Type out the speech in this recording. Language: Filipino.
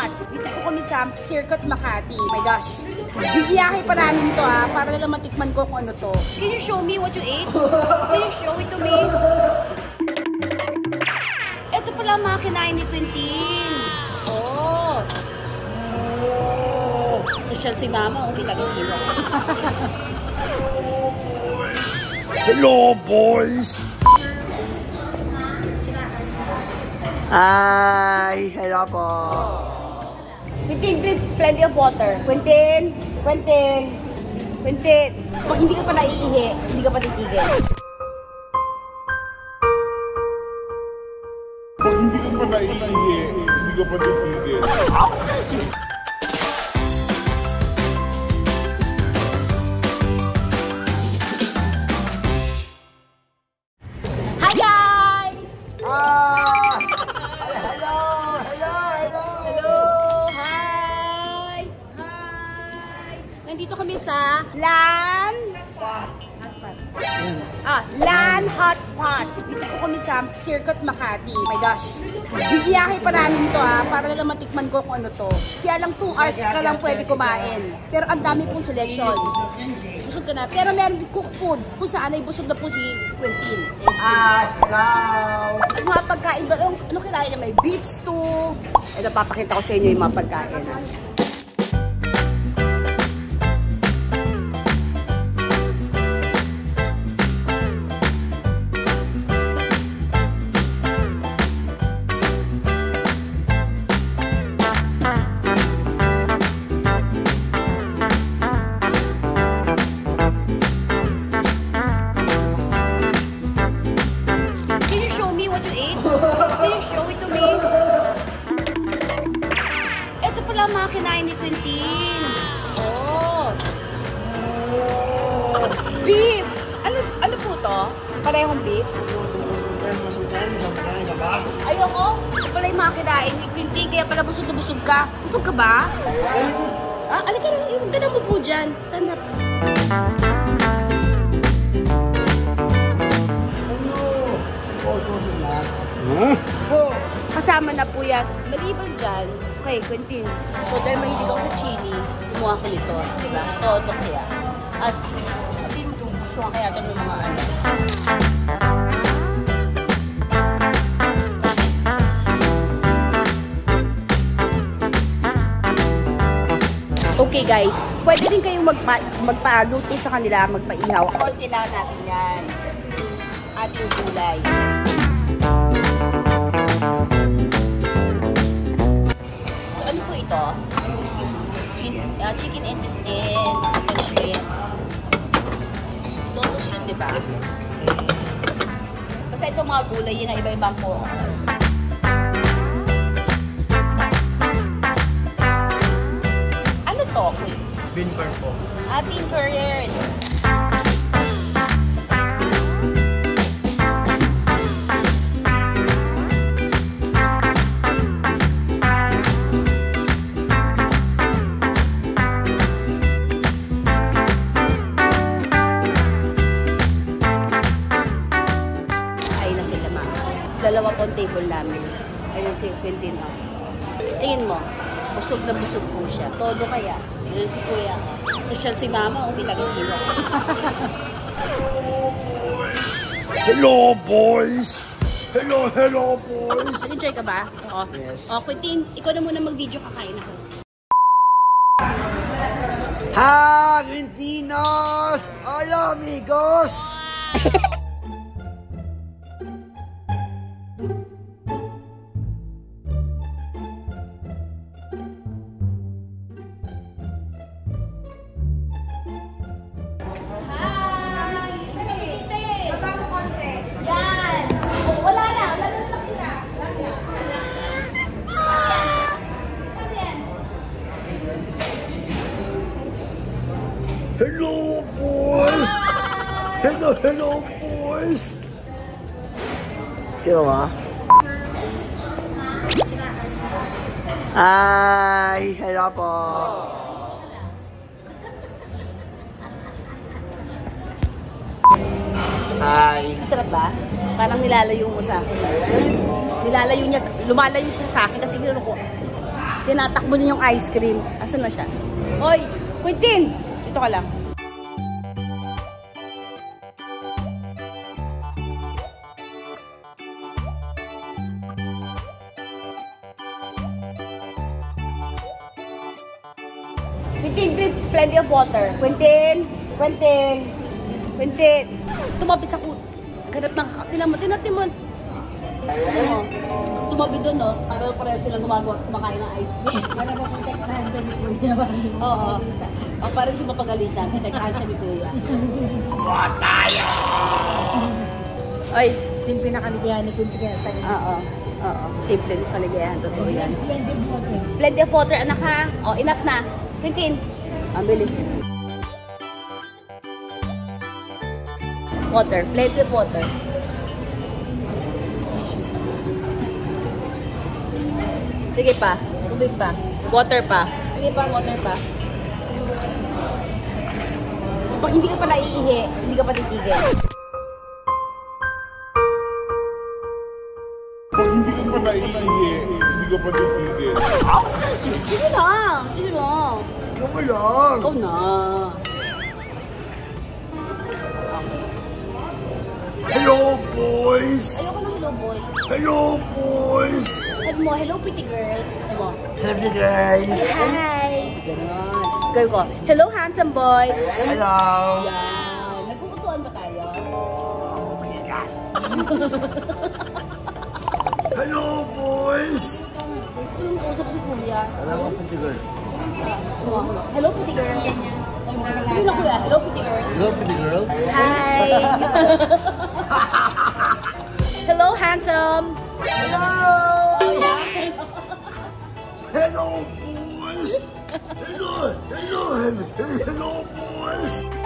Pot. Dito po kami sa Circuit Makati. My gosh. Bibiyahe pa namin to para lang matikman ko kung ano to. Can you show me what you ate? Can you show it to me? Ito pala mga kinain ni Quintin. Oh. Social si mama. Kita ko nila. Hello, boys! Hi! Hello po! Quintin, drink plenty of water. Quintin! Quintin! Quintin! Pag hindi ka pa naiihi, hindi ka pa titigil. Pag hindi ka pa naiihi, hindi ka pa titigil. Nandito kami sa Lan Hot Pot. Dito po kami sa Circuit Makati. My gosh. Bibiyahe pa namin to para lang matikman ko kung ano to. Kaya lang 2 hours ka lang pwede kumain. Pero ang dami pong selection. Busog ka na. Pero meron cook food kung saan ay busog na po si Quintin. Hello! At mga pagkain doon. Ano kailangan niya? May beef stew. Ito, papakita ko sa inyo yung mga pagkain. Can you show it to me? Ito pala mga kinain ni Quintin. Oh. Beef! Ano po to? Parehong beef? Ayoko. Ito pala yung mga kinain ni Quintin, kaya pala busog na busog ka. Busog ka ba? Alika na, huwag ka na mo po dyan. Stand up. Kasama na po yan. Maliban dyan, okay, Quintin. So, dahil mahilig ako sa chili, kumuha ko nito. Diba? Todo kaya. As, gusto ko kaya ito ng mga ano. Okay guys, pwede rin kayong magpa-luto sa kanila, magpa-ihaw. Of course, kailangan natin yan. At yung gulay. So, ano po ito? Chicken intestine, shrimps. Lotus yun, di ba? Basta itong mga gulay, yun ang iba-ibang po. Ano to? Bean curd po. Bean curd. Dalawa po ang table namin. Ayun si Quintin. Tingin mo, busog na busog po siya. Todo kaya. Tingnan si Kuya. Social si mama, kita ko nila. Hello, boys! Hello, boys! Nag-enjoy ka ba? Oh. Yes. Oh, Quintin, ikaw na muna mag-video, kakain ako. Ha, Quintinos! Hola, amigos! Hello, boys! Hello, boys! Kaya ba? Hi! Hello po! Hi! Masarap ba? Parang nilalayo mo sa akin. Lumalayo siya sa akin kasi Tinatakbo niya yung ice cream. Asan na siya? Hoy! Quentin! Dito ka lang. Quentin, drink plenty of water. Quentin! Quentin! Quentin! Tumabi sa kut. Ganap ng tinan mo. Tinan mo. Tumabi doon, no? Para pareho silang kumakain ng ice cream. Para maprotektahan siya ni Kuya. Oo. O, parang siya mapagalitan. Tektahan siya ni Kuya. Tayo! Oy. Simple na kaligayahan ni Kuya kaya sa'yo. Oo. Oo. Simple na kaligayahan. Totoo yan. Plenty of water. Plenty of water, anak ha? O, enough na. Quentin. Ang bilis. Water. Plenty of water. Sige pa. Tubig pa. Water pa. Sige pa, water pa. Pag hindi ka pa naiihi, hindi ka pa titigil. Pag hindi ka pa naiihi, hindi ka pa titigil. Sige na. Sige na. Okay lang. Ikaw na. Hello, boys! Ayoko ng hello, boy. Hello, boys! Sabi mo, hello, pretty girl. Sabi mo, Hello, guys! hi! Ganon. Girl ko, hello, handsome boy. Hello! Yan. Nag-uutuan ba tayo? Hello, boys! Gusto mo kausap si Kuya? Hello, pretty girl. Hello, pretty girl. Sabi na Kuya, hello, pretty girl. Hello, pretty girl. Hi! Hello, handsome. Hello! Oh, yeah. Hello, boys! Hello, boys!